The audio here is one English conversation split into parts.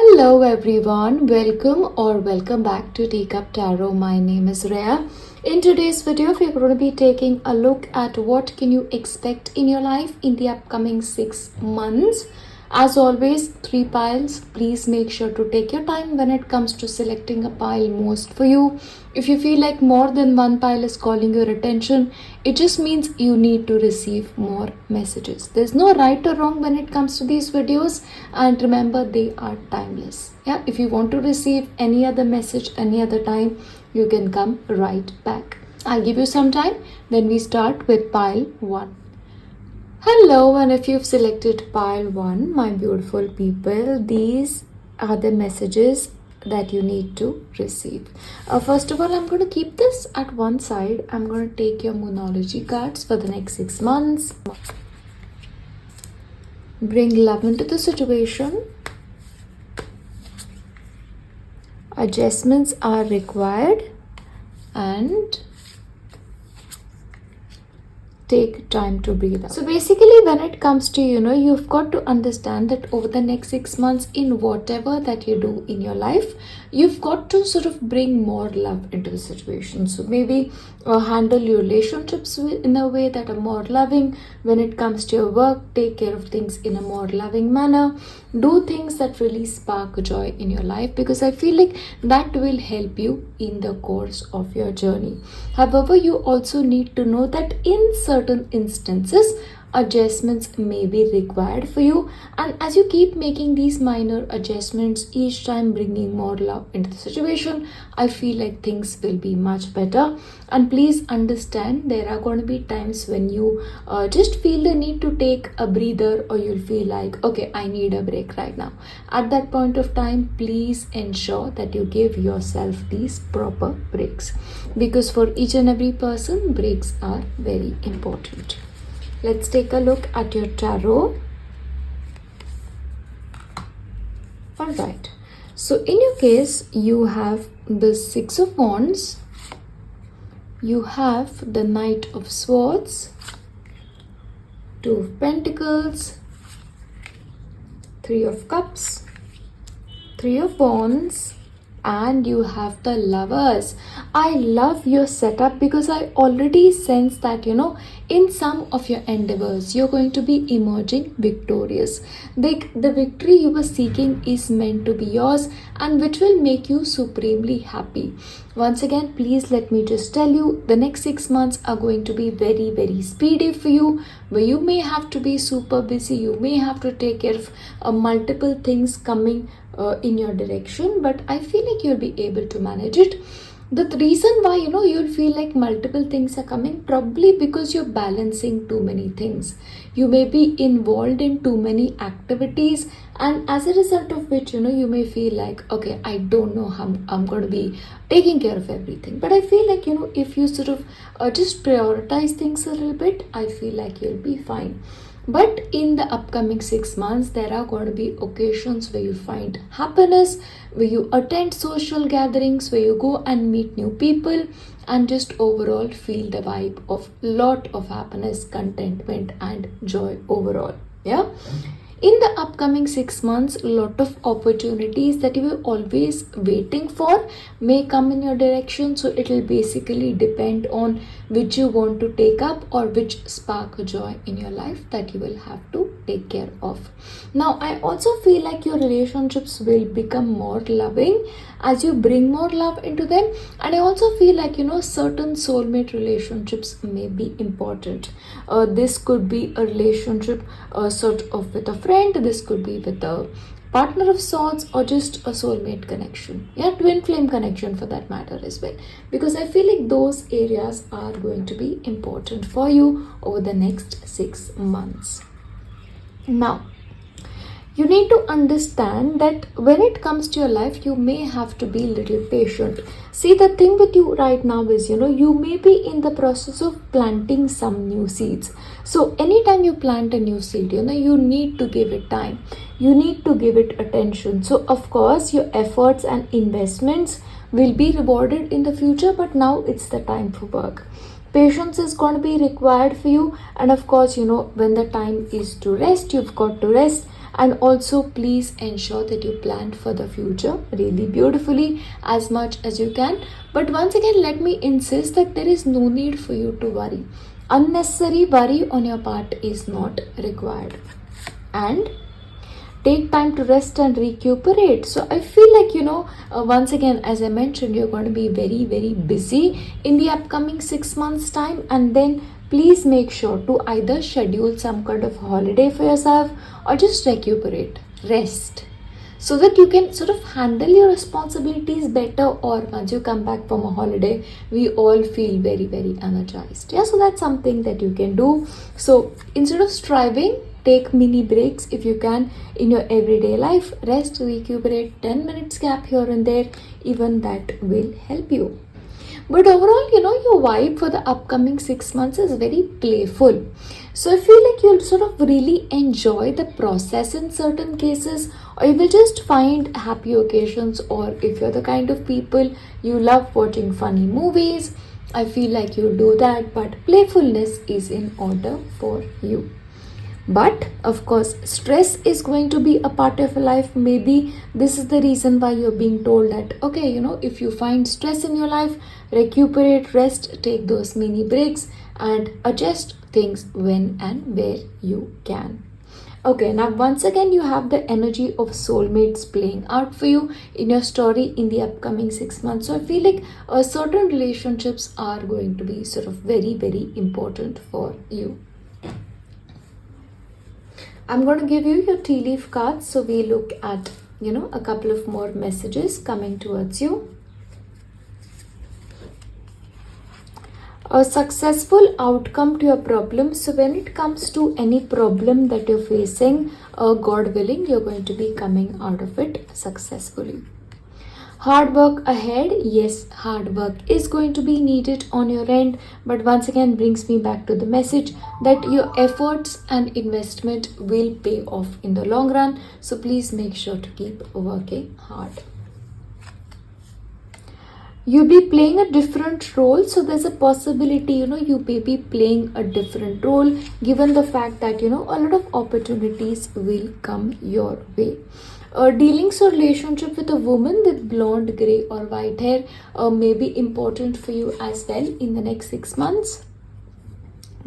Hello everyone, welcome back to Teacup Tarot. My name is Reya. In today's video, we're going to be taking a look at what can you expect in your life in the upcoming 6 months. As always, 3 piles. Please make sure to take your time when it comes to selecting a pile most for you. If you feel like more than one pile is calling your attention, it just means you need to receive more messages. There's no right or wrong when it comes to these videos, and remember, they are timeless. Yeah, if you want to receive any other message any other time, you can come right back. I'll give you some time. Then we start with pile 1. Hello, and if you've selected pile 1, my beautiful people, these are the messages that you need to receive. First of all, I'm going to keep this at one side. I'm going to take your Moonology cards for the next 6 months. Bring love into the situation. Adjustments are required, and take time to breathe out. So basically, when it comes to, you've got to understand that over the next 6 months, in whatever that you do in your life, you've got to sort of bring more love into the situation. So maybe handle your relationships in a way that are more loving. When it comes to your work, take care of things in a more loving manner. Do things that really spark joy in your life, because I feel like that will help you in the course of your journey. However, you also need to know that in certain instances, adjustments may be required for you, and as you keep making these minor adjustments, each time bringing more love into the situation, I feel like things will be much better. And please understand, there are going to be times when you just feel the need to take a breather, or you'll feel like, okay, I need a break right now. At that point of time, please ensure that you give yourself these proper breaks, because for each and every person, breaks are very important. Let's take a look at your tarot. Alright, so in your case, you have the 6 of Wands, you have the Knight of Swords, 2 of Pentacles, 3 of Cups, 3 of Wands, and you have the Lovers. I love your setup, because I already sense that, in some of your endeavors, you're going to be emerging victorious. The victory you were seeking is meant to be yours, and which will make you supremely happy. Once again, please let me just tell you, the next 6 months are going to be very, very speedy for you, where you may have to be super busy. You may have to take care of multiple things coming in your direction, but I feel like you'll be able to manage it. The reason why you'll feel like multiple things are coming, probably because you're balancing too many things. You may be involved in too many activities, and as a result of which you may feel like, okay, I don't know how I'm going to be taking care of everything. But I feel like if you sort of just prioritize things a little bit, I feel like you'll be fine. But in the upcoming 6 months, there are going to be occasions where you find happiness, where you attend social gatherings, where you go and meet new people, and just overall feel the vibe of lot of happiness, contentment, and joy overall. Yeah. In the upcoming 6 months, a lot of opportunities that you were always waiting for may come in your direction. So it will basically depend on which you want to take up, or which spark joy in your life that you will have to take care of. Now, I also feel like your relationships will become more loving as you bring more love into them. And I also feel like, certain soulmate relationships may be important. This could be a relationship sort of with a friend. This could be with a partner of sorts, or just a soulmate connection. Yeah, twin flame connection for that matter as well. Because I feel like those areas are going to be important for you over the next 6 months. Now, you need to understand that when it comes to your life, you may have to be a little patient. See, the thing with you right now is, you may be in the process of planting some new seeds. So anytime you plant a new seed, you need to give it time. You need to give it attention. So of course, your efforts and investments will be rewarded in the future, but now it's the time for work. Patience is going to be required for you, and of course, when the time is to rest, you've got to rest. And also please ensure that you plan for the future really beautifully as much as you can. But once again, let me insist that there is no need for you to worry. Unnecessary worry on your part is not required. And take time to rest and recuperate. So I feel like, once again, as I mentioned, you're going to be very, very busy in the upcoming 6 months time. And then please make sure to either schedule some kind of holiday for yourself or just recuperate, rest, so that you can sort of handle your responsibilities better. Or once you come back from a holiday, we all feel very, very energized. Yeah, so that's something that you can do. So instead of striving, take mini breaks if you can in your everyday life. Rest, recuperate, 10 minutes gap here and there, even that will help you. But overall, your vibe for the upcoming 6 months is very playful. So I feel like you'll sort of really enjoy the process in certain cases, or you will just find happy occasions. Or if you're the kind of people you love watching funny movies, I feel like you'll do that. But playfulness is in order for you. But of course, stress is going to be a part of your life. Maybe this is the reason why you're being told that, okay, if you find stress in your life, recuperate, rest, take those mini breaks and adjust things when and where you can. Okay, now once again, you have the energy of soulmates playing out for you in your story in the upcoming 6 months. So I feel like certain relationships are going to be sort of very, very important for you. I'm going to give you your tea leaf cards. So we look at, a couple of more messages coming towards you. A successful outcome to your problem. So when it comes to any problem that you're facing, God willing, you're going to be coming out of it successfully. Hard work ahead. Yes, hard work is going to be needed on your end, but once again brings me back to the message that your efforts and investment will pay off in the long run. So please make sure to keep working hard. You'll be playing a different role. So there's a possibility, you may be playing a different role, given the fact that, a lot of opportunities will come your way. Dealings or relationship with a woman with blonde, grey or white hair may be important for you as well in the next 6 months.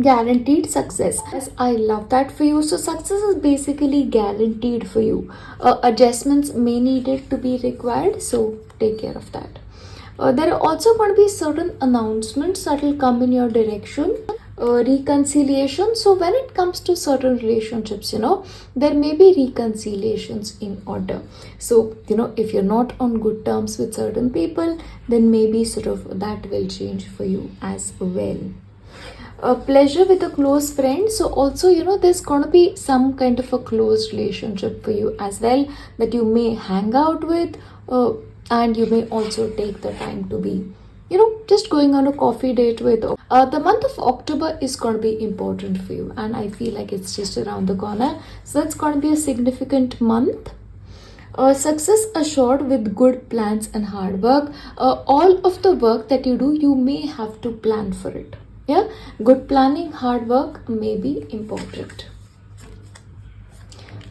Guaranteed success. Yes, I love that for you. So success is basically guaranteed for you. Adjustments may needed to be required, so take care of that. There are also going to be certain announcements that will come in your direction. Reconciliation. So when it comes to certain relationships, there may be reconciliations in order. So, if you're not on good terms with certain people, then maybe sort of that will change for you as well. A pleasure with a close friend. So also, there's going to be some kind of a close relationship for you as well that you may hang out with, and you may also take the time to be just going on a coffee date with. The month of October is going to be important for you, and I feel like it's just around the corner. So that's going to be a significant month. Success assured with good plans and hard work. All of the work that you do, you may have to plan for it. Yeah, good planning, hard work may be important.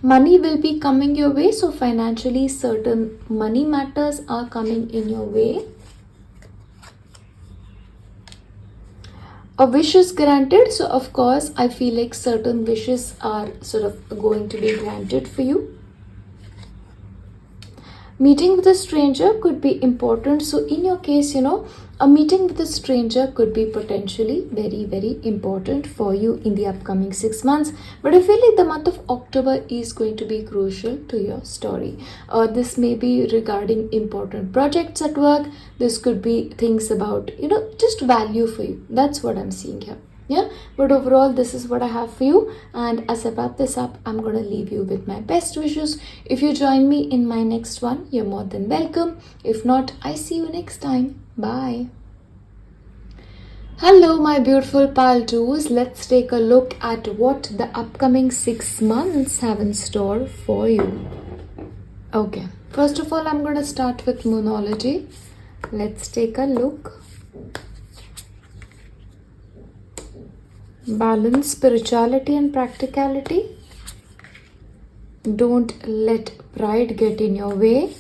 Money will be coming your way. So financially, certain money matters are coming in your way. A wish is granted. So of course, I feel like certain wishes are sort of going to be granted for you. Meeting with a stranger could be important. So in your case, a meeting with a stranger could be potentially very, very important for you in the upcoming 6 months. But I feel like the month of October is going to be crucial to your story. This may be regarding important projects at work. This could be things about, just value for you. That's what I'm seeing here. Yeah, but overall, this is what I have for you. And as I wrap this up, I'm going to leave you with my best wishes. If you join me in my next one, you're more than welcome. If not, I see you next time. Bye. Hello, my beautiful Paltus. Let's take a look at what the upcoming 6 months have in store for you. Okay, first of all, I'm going to start with Moonology. Let's take a look. Balance, spirituality and practicality. Don't let pride get in your way.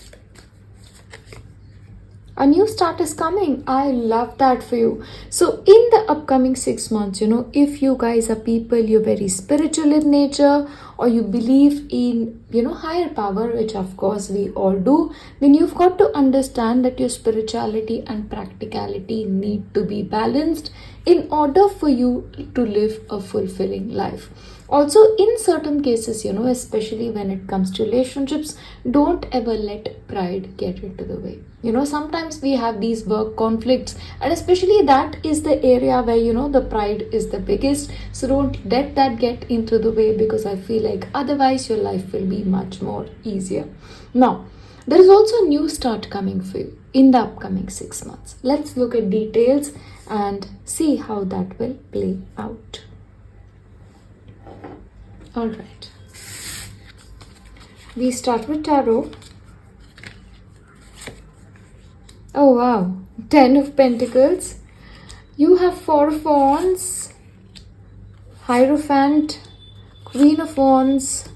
A new start is coming. I love that for you. So in the upcoming 6 months, if you guys are people, you're very spiritual in nature, or you believe in, higher power, which of course we all do, then you've got to understand that your spirituality and practicality need to be balanced in order for you to live a fulfilling life. Also, in certain cases, especially when it comes to relationships, don't ever let pride get into the way. Sometimes we have these work conflicts, and especially that is the area where, the pride is the biggest. So don't let that get into the way, because I feel like otherwise your life will be much more easier. Now, there is also a new start coming for you in the upcoming 6 months. Let's look at details and see how that will play out. Alright, we start with tarot. Oh wow, 10 of Pentacles. You have 4 of Wands, Hierophant, Queen of Wands,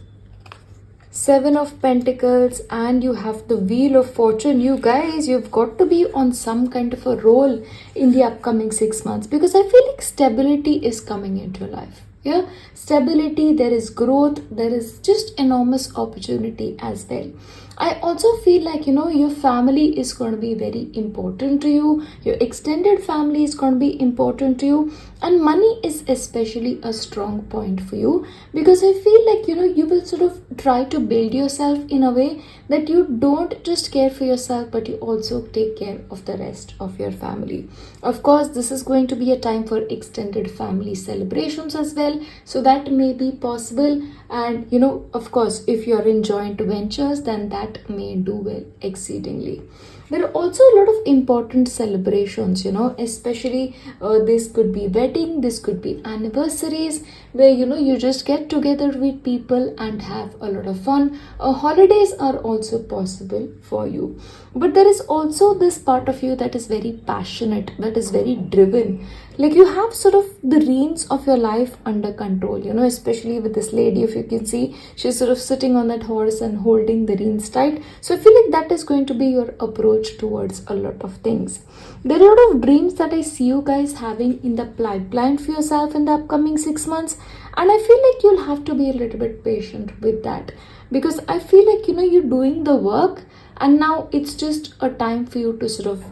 7 of Pentacles, and you have the Wheel of Fortune. You guys, you've got to be on some kind of a roll in the upcoming 6 months, because I feel like stability is coming into your life. Yeah, stability, there is growth, there is just enormous opportunity as well. I also feel like, your family is going to be very important to you. Your extended family is going to be important to you. And money is especially a strong point for you, because I feel like, you will sort of try to build yourself in a way that you don't just care for yourself, but you also take care of the rest of your family. Of course, this is going to be a time for extended family celebrations as well. So that may be possible. And, of course, if you're in joint ventures, then that may do well exceedingly. There are also a lot of important celebrations, especially this could be wedding, this could be anniversaries, where, you just get together with people and have a lot of fun. Holidays are also possible for you. But there is also this part of you that is very passionate, that is very driven. Like you have sort of the reins of your life under control, especially with this lady. If you can see, she's sort of sitting on that horse and holding the reins tight. So I feel like that is going to be your approach towards a lot of things. There are a lot of dreams that I see you guys having in the pipeline for yourself in the upcoming 6 months. And I feel like you'll have to be a little bit patient with that, because I feel like, you're doing the work, and now it's just a time for you to sort of,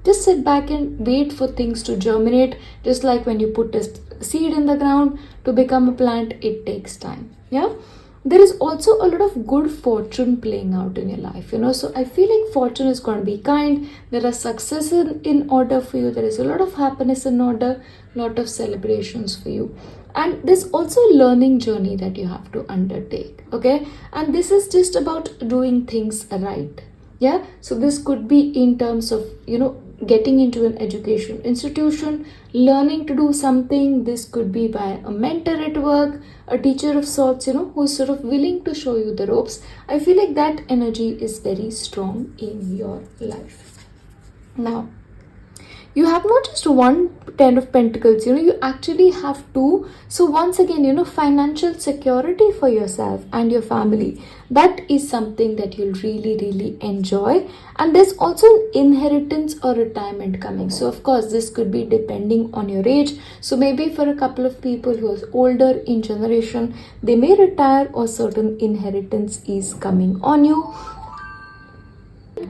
just sit back and wait for things to germinate. Just like when you put a seed in the ground to become a plant, it takes time. Yeah. There is also a lot of good fortune playing out in your life, so I feel like fortune is going to be kind. There are successes in order for you. There is a lot of happiness in order, lot of celebrations for you. And there's also a learning journey that you have to undertake. Okay. And this is just about doing things right. Yeah. So this could be in terms of, getting into an education institution, learning to do something. This could be by a mentor at work, a teacher of sorts, who's sort of willing to show you the ropes. I feel like that energy is very strong in your life. Now, you have not just one 10 of Pentacles, you actually have 2. So once again, financial security for yourself and your family. That is something that you'll really, really enjoy. And there's also an inheritance or retirement coming. So of course, this could be depending on your age. So maybe for a couple of people who are older in generation, they may retire, or certain inheritance is coming on you.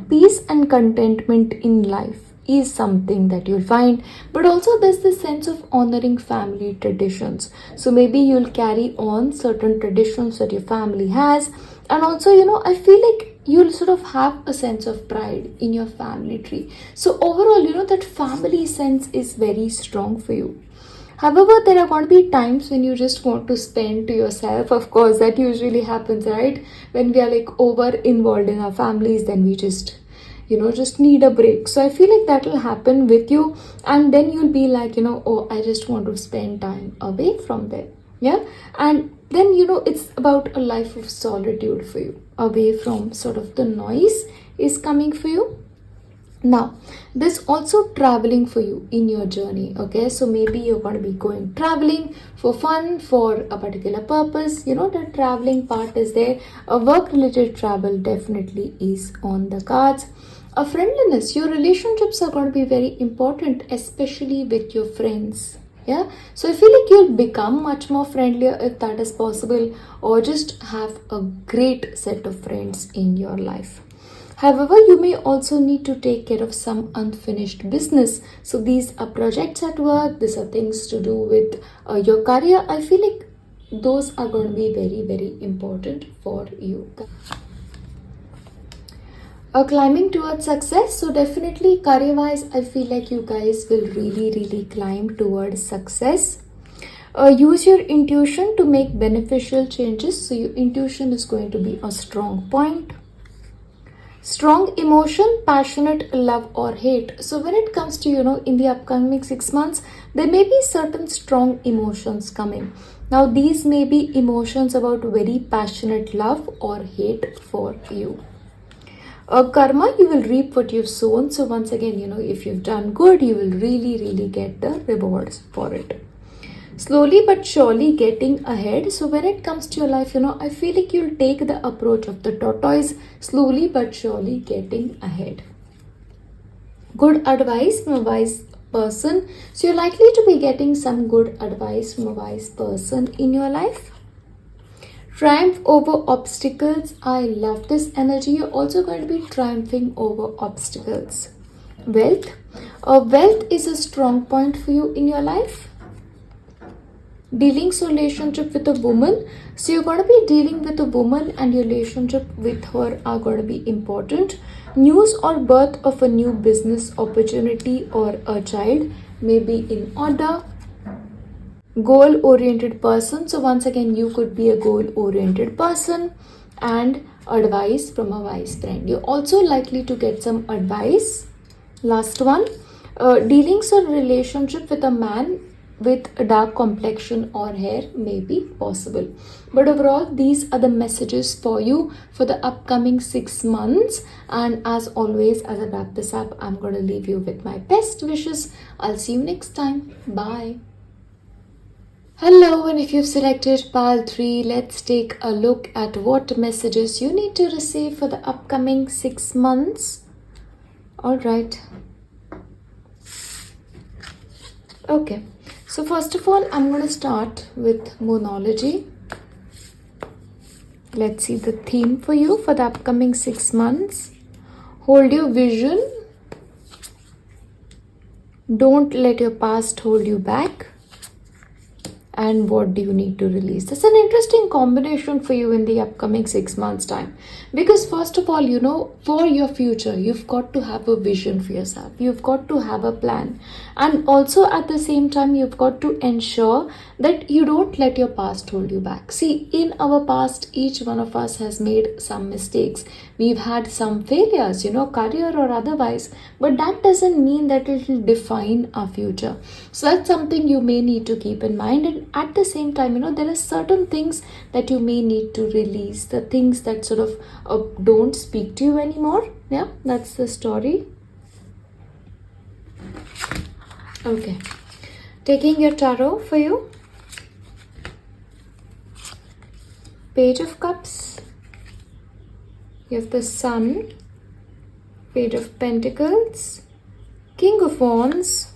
Peace and contentment in life is something that you'll find, but also there's this sense of honoring family traditions. So maybe you'll carry on certain traditions that your family has, and also I feel like you'll sort of have a sense of pride in your family tree. So overall, that family sense is very strong for you. However, there are going to be times when you just want to spend to yourself. Of course, that usually happens, right? When we are like over involved in our families, then we just need a break. So I feel like that will happen with you, and then you'll be like, oh, I just want to spend time away from them. Yeah. And then, it's about a life of solitude for you, away from sort of the noise is coming for you. Now, there's also traveling for you in your journey. Okay, so maybe you're going to be going traveling for fun, for a particular purpose. You know, the traveling part is there. A work related travel definitely is on the cards. A friendliness, your relationships are going to be very important, especially with your friends. Yeah, so I feel like you'll become much more friendlier if that is possible, or just have a great set of friends in your life. However, you may also need to take care of some unfinished business. So these are projects at work, these are things to do with your career. I feel like those are going to be very, very important for you. Climbing towards success. So definitely career wise, I feel like you guys will really, really climb towards success. Use your intuition to make beneficial changes. So your intuition is going to be a strong point. Strong emotion, passionate love or hate. So when it comes to, in the upcoming 6 months, there may be certain strong emotions coming. Now these may be emotions about very passionate love or hate for you. Karma, you will reap what you've sown. So once again, if you've done good, you will really, really get the rewards for it. Slowly but surely getting ahead. So when it comes to your life, I feel like you'll take the approach of the tortoise, slowly but surely getting ahead. Good advice from a wise person. So you're likely to be getting some good advice from a wise person in your life. Triumph over obstacles. I love this energy. You're also going to be triumphing over obstacles. Wealth. Wealth is a strong point for you in your life. Dealings relationship with a woman. So you're going to be dealing with a woman and your relationship with her are going to be important. News or birth of a new business opportunity or a child may be in order. Goal oriented person. So once again, you could be a goal oriented person. And advice from a wise friend. You're also likely to get some advice. Last one. Dealings or relationship with a man with a dark complexion or hair may be possible. But overall, these are the messages for you for the upcoming 6 months. And as always, as I wrap this up, I'm going to leave you with my best wishes. I'll see you next time. Bye. Hello, and if you've selected pile 3, let's take a look at what messages you need to receive for the upcoming 6 months. Alright. Okay. So first of all, I'm going to start with Moonology. Let's see the theme for you for the upcoming 6 months. Hold your vision. Don't let your past hold you back. And what do you need to release? That's an interesting combination for you in the upcoming 6 months time. Because first of all, for your future, you've got to have a vision for yourself. You've got to have a plan. And also at the same time, you've got to ensure that you don't let your past hold you back. See, in our past, each one of us has made some mistakes. We've had some failures, career or otherwise. But that doesn't mean that it will define our future. So that's something you may need to keep in mind. And at the same time, there are certain things that you may need to release. The things that sort of don't speak to you anymore. Yeah, that's the story. Okay. Taking your tarot for you. Page of Cups. You have the Sun. Page of Pentacles. King of Wands.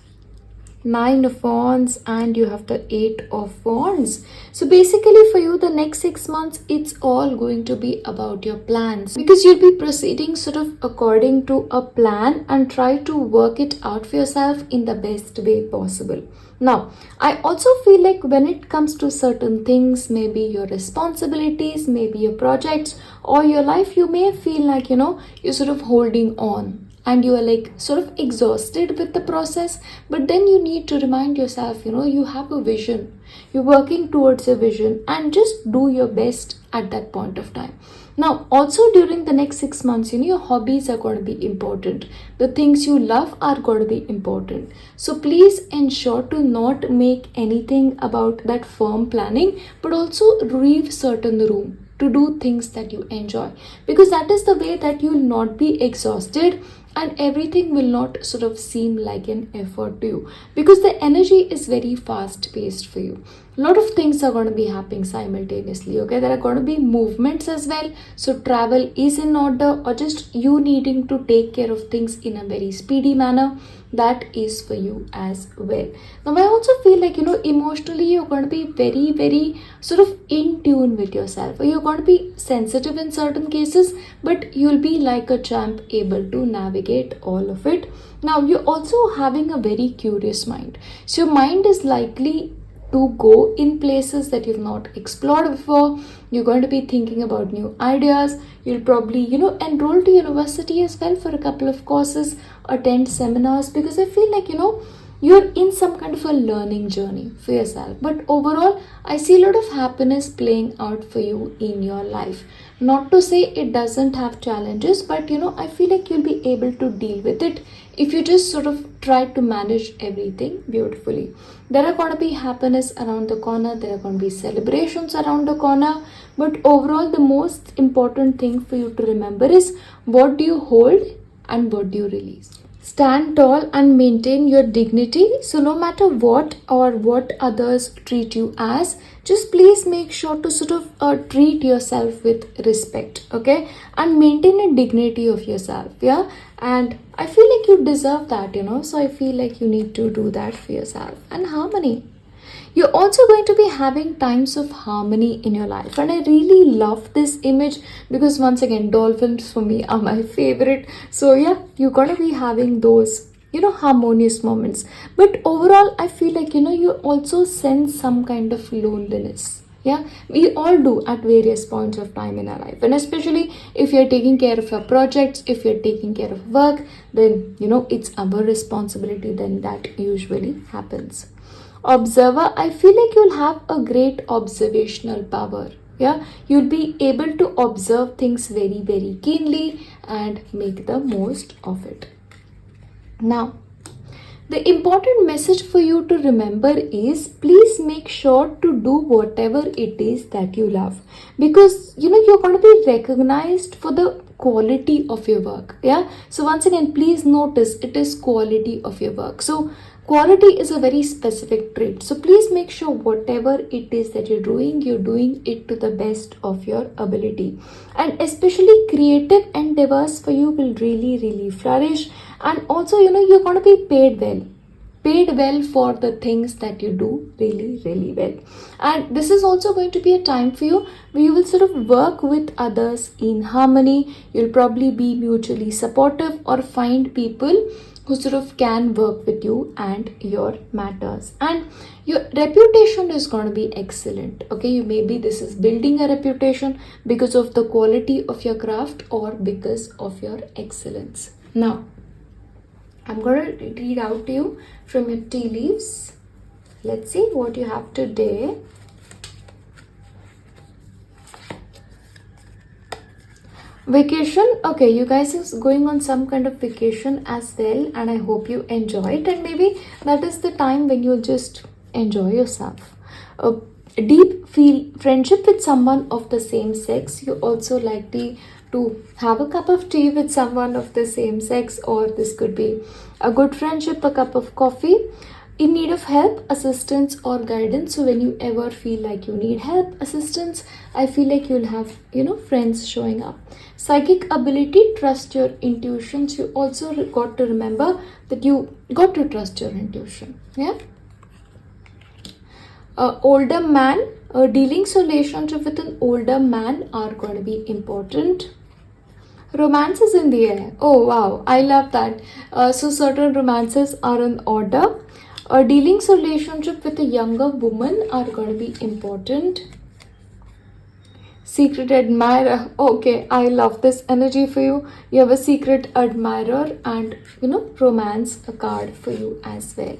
9 of Wands, and you have the 8 of Wands. So basically for you, the next 6 months, it's all going to be about your plans, because you'll be proceeding sort of according to a plan and try to work it out for yourself in the best way possible. Now, I also feel like when it comes to certain things, maybe your responsibilities, maybe your projects or your life, you may feel like, you're sort of holding on. And you are like sort of exhausted with the process, but then you need to remind yourself, you have a vision, you're working towards a vision, and just do your best at that point of time. Now, also during the next 6 months, your hobbies are going to be important. The things you love are going to be important. So please ensure to not make anything about that firm planning, but also leave certain room to do things that you enjoy, because that is the way that you will not be exhausted and everything will not sort of seem like an effort to you, because the energy is very fast paced for you. A lot of things are going to be happening simultaneously. Okay, there are going to be movements as well, so travel is in order, or just you needing to take care of things in a very speedy manner, that is for you as well. Now I also feel like, emotionally you're going to be very, very sort of in tune with yourself, or you're going to be sensitive in certain cases, but you'll be like a champ, able to navigate all of it. Now you're also having a very curious mind, so your mind is likely to go in places that you've not explored before. You're going to be thinking about new ideas. You'll probably, enroll to university as well for a couple of courses, attend seminars, because I feel like, you're in some kind of a learning journey for yourself. But overall, I see a lot of happiness playing out for you in your life. Not to say it doesn't have challenges, but I feel like you'll be able to deal with it if you just sort of try to manage everything beautifully. There are going to be happiness around the corner, there are going to be celebrations around the corner, but overall, the most important thing for you to remember is, what do you hold and what do you release? Stand tall and maintain your dignity. So no matter what or what others treat you as, just please make sure to sort of treat yourself with respect, okay, and maintain a dignity of yourself. Yeah, and I feel like you deserve that, so I feel like you need to do that for yourself. And harmony, you're also going to be having times of harmony in your life, and I really love this image, because once again, dolphins for me are my favorite. So yeah, you're going to be having those harmonious moments. But overall, I feel like you also sense some kind of loneliness. Yeah, we all do at various points of time in our life, and especially if you're taking care of your projects, if you're taking care of work, then it's our responsibility. Then that usually happens. Observer, I feel like you'll have a great observational power. Yeah, you'll be able to observe things very, very keenly and make the most of it. Now, the important message for you to remember is, please make sure to do whatever it is that you love, because you're going to be recognized for the quality of your work. Yeah, so once again, please notice it is quality of your work. So quality is a very specific trait. So please make sure whatever it is that you're doing it to the best of your ability. And especially creative endeavors for you will really, really flourish. And also, you're going to be paid well for the things that you do really, really well. And this is also going to be a time for you where you will sort of work with others in harmony. You'll probably be mutually supportive, or find people who sort of can work with you and your matters. And your reputation is going to be excellent. Okay, maybe this is building a reputation because of the quality of your craft or because of your excellence. Now, I'm going to read out to you from your tea leaves. Let's see what you have today. Vacation. Okay, you guys is going on some kind of vacation as well, and I hope you enjoy it, and maybe that is the time when you'll just enjoy yourself. A deep friendship with someone of the same sex. You also likely to have a cup of tea with someone of the same sex, or this could be a good friendship, a cup of coffee. In need of help, assistance, or guidance. So when you ever feel like you need help, assistance, I feel like you'll have friends showing up. Psychic ability, trust your intuitions. You also got to remember that you got to trust your intuition. Yeah. Older man, dealings relationship with an older man are going to be important. Romance is in the air. Oh wow, I love that. So certain romances are in order. Dealings relationship with a younger woman are going to be important. Secret admirer. Okay, I love this energy for you. You have a secret admirer, and romance a card for you as well.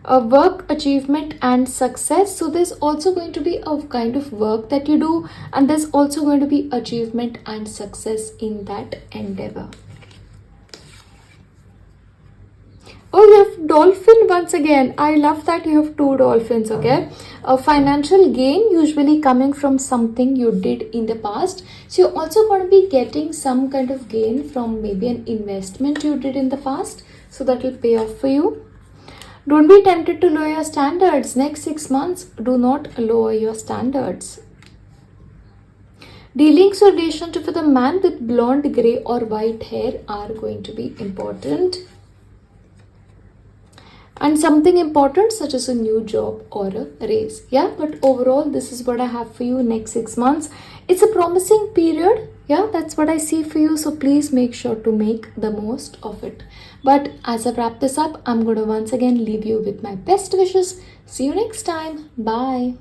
Work, achievement, and success. So there's also going to be a kind of work that you do, and there's also going to be achievement and success in that endeavor. Oh, you have Dolphin once again. I love that you have two dolphins, okay? A financial gain usually coming from something you did in the past. So you're also going to be getting some kind of gain from maybe an investment you did in the past. So that will pay off for you. Don't be tempted to lower your standards. Next 6 months, do not lower your standards. Dealings or relationship with a man with blonde, grey or white hair are going to be important. And something important such as a new job or a raise. Yeah, but overall this is what I have for you next 6 months. It's a promising period. Yeah, that's what I see for you. So please make sure to make the most of it. But as I wrap this up, I'm going to once again leave you with my best wishes. See you next time. Bye.